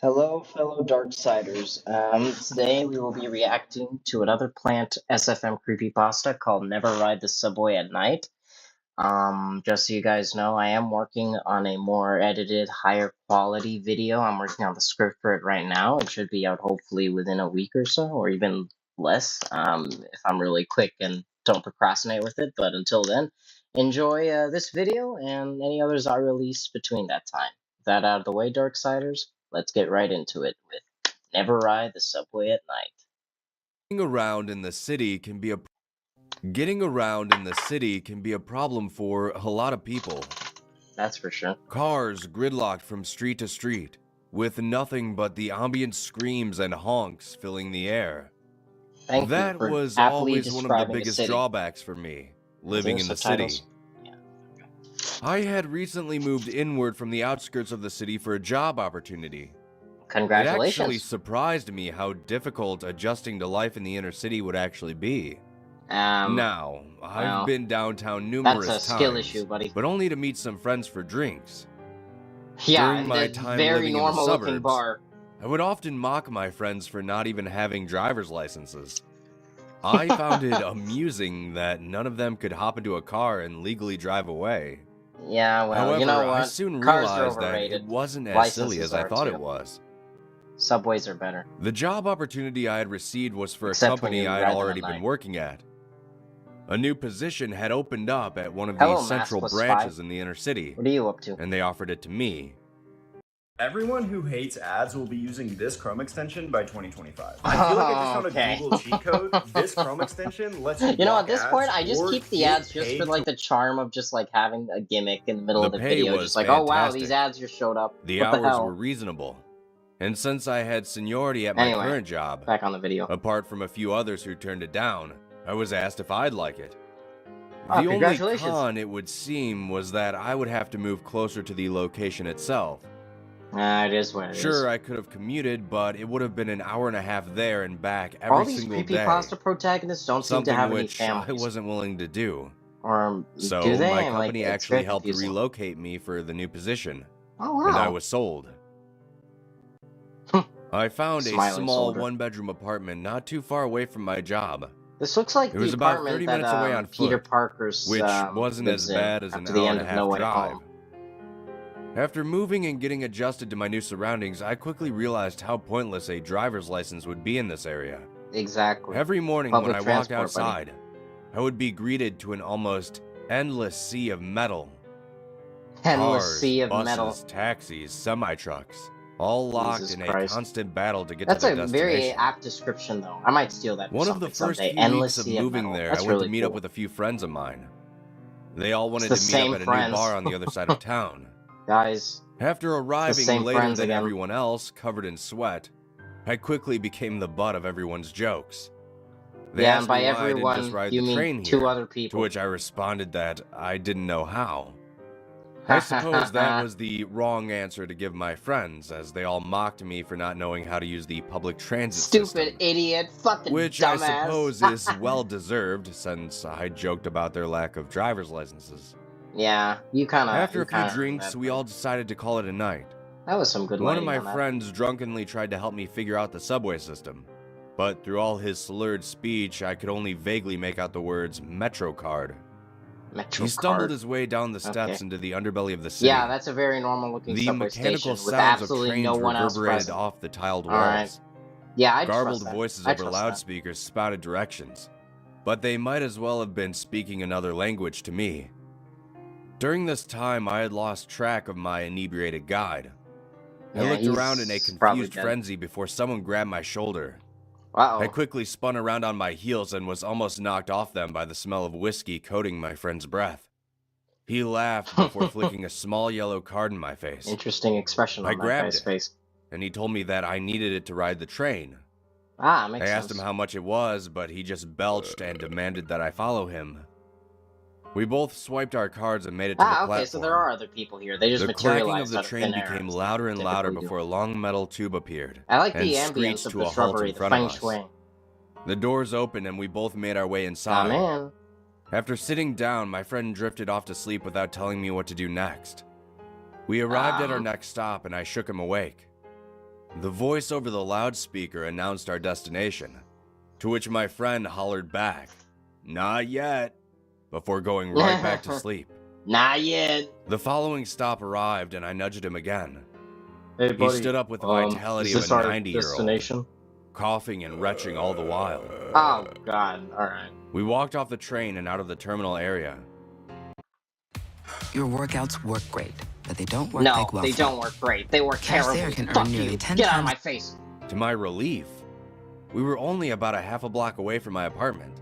Hello, fellow Darksiders. Today we will be reacting to another plant SFM creepypasta called Never Ride the Subway at Night. Just so you guys know, I am working on a more edited, higher quality video. I'm working on the script for it right now. It should be out hopefully within a week or so, or even less, if I'm really quick and don't procrastinate with it. But until then, enjoy this video and any others I release between that time. With that out of the way, Darksiders, let's get right into it with Never Ride the Subway at Night. Getting around in the city can be a problem for a lot of people. That's for sure. Cars gridlocked from street to street, with nothing but the ambient screams and honks filling the air. Thank That you for was aptly always one of the describing biggest city. drawbacks for me, living in the Subtitles? city. Yeah. I had recently moved inward from the outskirts of the city for a job opportunity. Congratulations. It actually surprised me how difficult adjusting to life in the inner city would actually be. Now, I've been downtown numerous that's a skill times, issue, buddy. but only to meet some friends for drinks. Yeah, During my time very living in the normal looking suburbs, bar. I would often mock my friends for not even having driver's licenses. I found it amusing that none of them could hop into a car and legally drive away. Yeah, well, However, you know what? I soon Cars are realized that overrated. it wasn't as Licenses silly as I are thought too. it was. Subways are better. The job opportunity I had received was for Except a when company you I had ride them at already been night. working at. A new position had opened up at one of Hello, these central Maskless branches Spy. in the inner city, What are you up to? and they offered it to me. Everyone who hates ads will be using this Chrome extension by 2025. I feel like I just found Okay. a Google cheat code. This Chrome extension lets you You know, block at this ads point, I just or keep the get ads just paid for like the charm of just like having a gimmick in the middle of The the pay video, was just like, oh wow, fantastic. these ads just showed up. The What the hours hell? were reasonable, and since I had seniority at my Anyway, current job, back on the video. apart from a few others who turned it down, I was asked if I'd like it. Oh, The only congratulations. con, it would seem, was that I would have to move closer to the location itself. It is what it is. Sure, I could have commuted, but it would have been an hour and a half there and back All every these single day. creepypasta protagonists don't seem to Something have any which families. I wasn't willing to do. Or So do they? my Like, company it's actually very helped confusing. relocate me for the new position, Oh wow. and I was sold. I found a Smiling small soldier. one-bedroom apartment not too far away from my job, This looks like It was the about apartment 30 that minutes away on Peter foot, Parker's which wasn't lives as bad in as an after the hour end and a of No half Way drive. Home. After moving and getting adjusted to my new surroundings, I quickly realized how pointless a driver's license would be in this area. Exactly. Every morning Public when I walked transport, buddy. outside, I would be greeted to an almost endless sea of metal. Endless Cars, sea of buses, metal. taxis, semi-trucks, all locked Jesus in Christ. a constant battle to get That's to a the very destination. apt description, though. I might steal that. For One of the something first someday. few Endless weeks of sea moving metal. there, That's I went really to meet cool. up with a few friends of mine. They all wanted the to meet same up at a friends. new bar on the other side of town. Guys, After arriving same later friends than again. everyone else, covered in sweat, I quickly became the butt of everyone's jokes. They yeah, asked and by me why I didn't everyone, just ride you the mean train two here, other to people. which I responded that I didn't know how. I suppose that was the wrong answer to give my friends, as they all mocked me for not knowing how to use the public transit Stupid system. idiot, fucking Which dumbass. I suppose is well-deserved, since I joked about their lack of driver's licenses. Yeah, you kind of. After a few drinks, we all decided to call it a night. That was some good. One of my lighting on that. friends drunkenly tried to help me figure out the subway system, but through all his slurred speech, I could only vaguely make out the words Metro card. Metro He stumbled card. his way down the steps Okay. into the underbelly of the city. Yeah, that's a very normal looking The subway mechanical station with sounds of absolutely trains no one else reverberated present. off the tiled All right. walls. Yeah, I Garbled trust that. voices I over trust that. loudspeakers spouted directions, but they might as well have been speaking another language to me. During this time, I had lost track of my inebriated guide. I Yeah, looked he's around in a probably confused dead. frenzy before someone grabbed my shoulder. Uh-oh. I quickly spun around on my heels and was almost knocked off them by the smell of whiskey coating my friend's breath. He laughed before flicking a small yellow card in my face, Interesting expression I on that grabbed guy's it. face. and he told me that I needed it to ride the train. Ah, makes I sense. asked him how much it was, but he just belched and demanded that I follow him. We both swiped our cards and made it to the platform. Okay, so there are other people here. They just The clacking of materialized the out of train thin air, became as louder they and louder typically do. before a long metal tube appeared. I like and the ambience screeched of to the a halt shrubbery, in the front of feng us. shui. The doors opened and we both made our way Ah, inside. man. After sitting down, my friend drifted off to sleep without telling me what to do next. We arrived at our next stop and I shook him awake. The voice over the loudspeaker announced our destination, to which my friend hollered back, "Not yet," before going right back to sleep. Not yet. The following stop arrived and I nudged him again. Hey, buddy. He stood up with the vitality of a 90-year-old, destination? coughing and retching all the while. Oh, God. Alright. We walked off the train and out of the terminal area. Your workouts work great, but they don't work No, like well. they don't work great. They work Cash terribly. there can earn Fuck nearly you. 10 Get out of times- my face. To my relief, we were only about a half a block away from my apartment.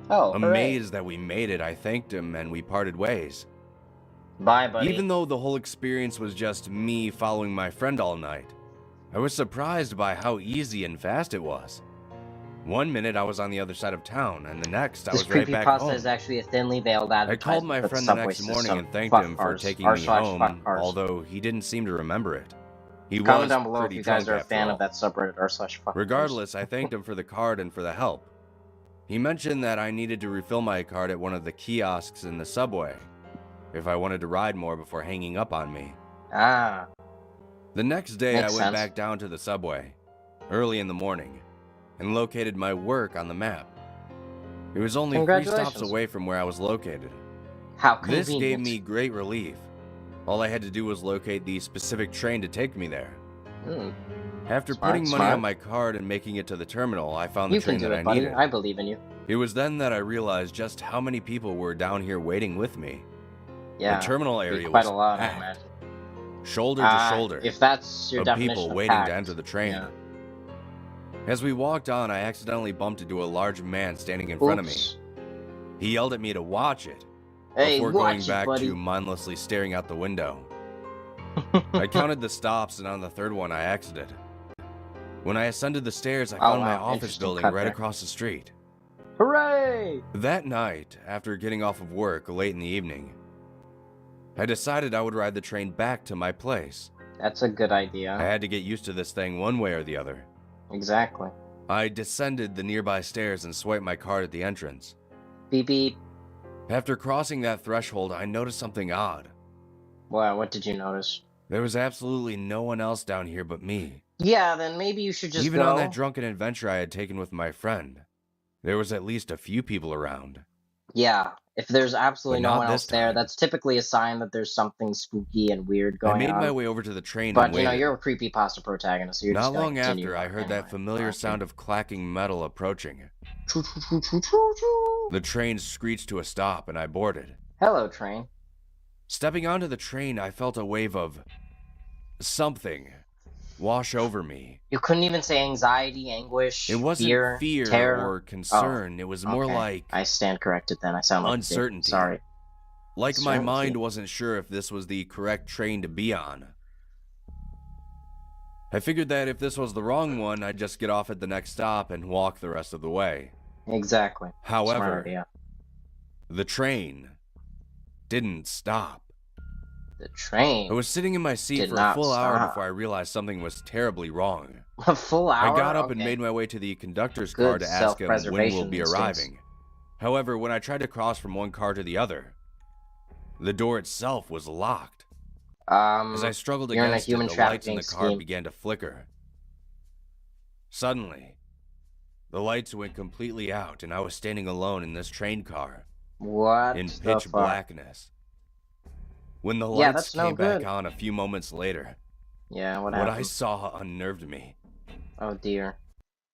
Oh, Amazed that we made it, I thanked him and we parted ways. Bye, buddy. Even though the whole experience was just me following my friend all night, I was surprised by how easy and fast it was. One minute I was on the other side of town, and the next I was right back home. This creepypasta is actually a thinly veiled advertisement. I called my friend the next morning and thanked him for taking me home, although he didn't seem to remember it. He Comment was down below if pretty you guys drunk are a fan after of that subreddit r/fuckers. Regardless, I thanked him for the card and for the help. He mentioned that I needed to refill my card at one of the kiosks in the subway if I wanted to ride more before hanging up on me. Ah. The next day, Makes I went sense. back down to the subway, early in the morning, and located my work on the map. It was only 3 stops Congratulations. away from where I was located. How This convenient. gave me great relief. All I had to do was locate the specific train to take me there. Hmm. After Smart, putting money smart. on my card and making it to the terminal, I found the You can train do that it, I buddy. needed. I believe in you. It was then that I realized just how many people were down here waiting with me. Yeah. The terminal Be area quite was a lot, I packed, imagine. shoulder to shoulder, If that's your of definition people of waiting packed, to enter the train. yeah. As we walked on, I accidentally bumped into a large man standing in front of me. Oops. He yelled at me to watch it, Hey, before watch going it, back buddy. to mindlessly staring out the window. I counted the stops, and on the third one, I exited. When I ascended the stairs, I found my wow, office interesting building cut right there. across the street. Hooray! That night, after getting off of work late in the evening, I decided I would ride the train back to my place. That's a good I idea. had to get used to this thing one way or the other. Exactly. I descended the nearby stairs and swiped my card at the entrance. Beep beep. After crossing that threshold, I noticed something odd. Wow, what did you notice? There was absolutely no one else down here but me. Yeah, then maybe you should just Even go. on that drunken adventure I had taken with my friend, there was at least a few people around. Yeah, if there's absolutely But no not one else this there, time. that's typically a sign that there's something spooky and weird I going made on. my way over to the train But and you know, waited. you're a creepypasta protagonist, so you're Not just gonna long continue after, I on heard anyway. that familiar Okay. sound of clacking metal approaching. Choo, choo, choo, choo, choo, choo. The train screeched to a stop and I boarded. Hello, train. Stepping onto the train, I felt a wave of something wash over me. You couldn't even say anxiety, anguish, It wasn't fear terror. or concern. It was more Okay. like I stand corrected then. I sound like a dick. uncertainty. Sorry. my Certainty. mind wasn't sure if this was the correct train to be on. I figured that if this was the wrong one, I'd just get off at the next stop and walk the rest of the way. Exactly. Smart However, idea. the train didn't stop. The train. I was sitting in my seat Did for a not full hour stop. before I realized something was terribly wrong. A full hour? I got up and Okay. made my way to the conductor's Good car to ask him when self-preservation we'll be instincts. arriving. However, when I tried to cross from one car to the other, the door itself was locked. As I struggled you're in a against it, human the lights in trafficking the car scheme. began to flicker. Suddenly, the lights went completely out and I was standing alone in this train car What in the pitch fuck? blackness. When the Yeah, lights that's no came back good. on a few moments later, Yeah, what what happened? I saw unnerved me. Oh dear.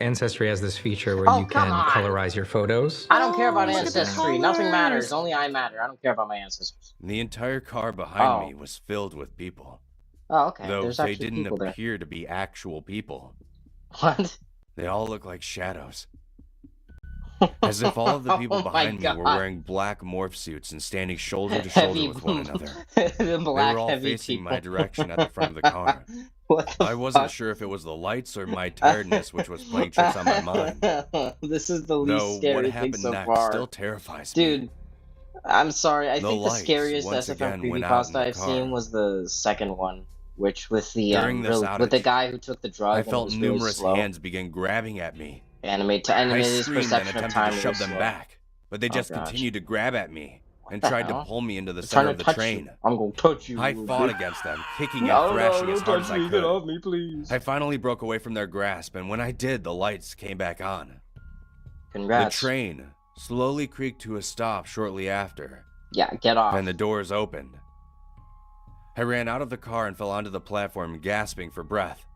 Ancestry has this feature where Oh, you come can on. colorize your photos. I don't care about look at the ancestry. Nothing matters. colors. Only I matter. I don't care about my ancestors. The entire car behind Oh. me was filled with people, Oh, okay. though There's they actually didn't people there. appear to be actual people. What? They all looked like shadows. As if all of the people Oh my behind me were God. wearing black morph suits and standing shoulder to shoulder with one another. The They black were all heavy facing people. my direction at the front of the car. What the I wasn't fuck? sure if it was the lights or my tiredness which was playing tricks on my mind. This is the least Though what scary thing happened so next far. still terrifies me. Dude, I'm sorry. I The think the lights scariest once SFM again went out in creepypasta the I've car. seen was the second one, which with the During this with the outage, guy who took the drug. I and it felt was really numerous slow. hands begin grabbing at me. Animate to I animate his screamed and perception of attempted time. to really shove them slow. back, but they Oh, just gosh. continued to grab at me and the tried to hell? pull me into the I'm center trying of to the touch train. you. I'm gonna touch you. I little fought bitch. against them, kicking No, and thrashing no, as don't hard touch as I me. Get could. off me, please. I finally broke away from their grasp, and when I did, the lights came back on. Congrats. The train slowly creaked to a stop shortly after. Yeah, get off. And the doors opened. I ran out of the car and fell onto the platform, gasping for breath.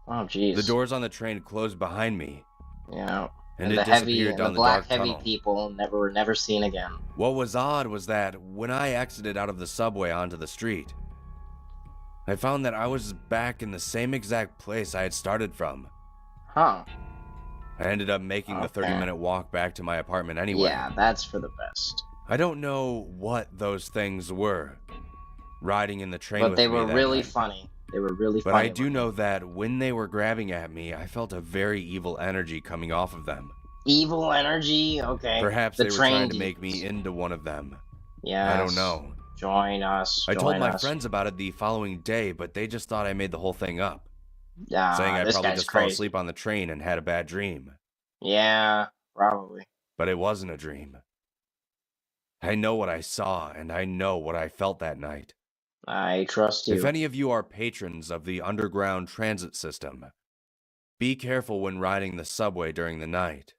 Oh, jeez. The doors on the train closed behind me. Yeah. And the it heavy disappeared and down the the black dark heavy tunnel. people were never seen again. What was odd was that when I exited out of the subway onto the street, I found that I was back in the same exact place I had started from. Huh. I ended up making the 30-minute walk back to my apartment anyway. Yeah, that's for the best. I don't know what those things were, riding in the train But with they me were that really night. funny. They were really But funny. I do know that when they were grabbing at me, I felt a very evil energy coming off of them. Evil energy? Okay. Perhaps the they were train trying to make me into one of them. Yes. I don't know. Join us. I told my friends about it the following day, but they just thought I made the whole thing up. Saying I this probably guy's just crazy. fell asleep on the train and had a bad dream. Yeah, probably. But it wasn't a dream. I know what I saw, and I know what I felt that night. I trust you. If any of you are patrons of the underground transit system, be careful when riding the subway during the night.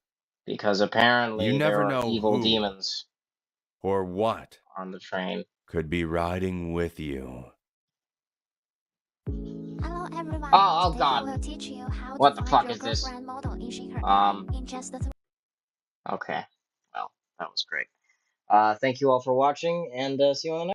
Because apparently You never there are know evil who demons or what on the train. could be riding with you. Hello everyone. Oh Today God. I will teach you how What to the find fuck your is this? girlfriend model in Shaker in just Okay. Well, that was great. Thank you all for watching, and see you on the next.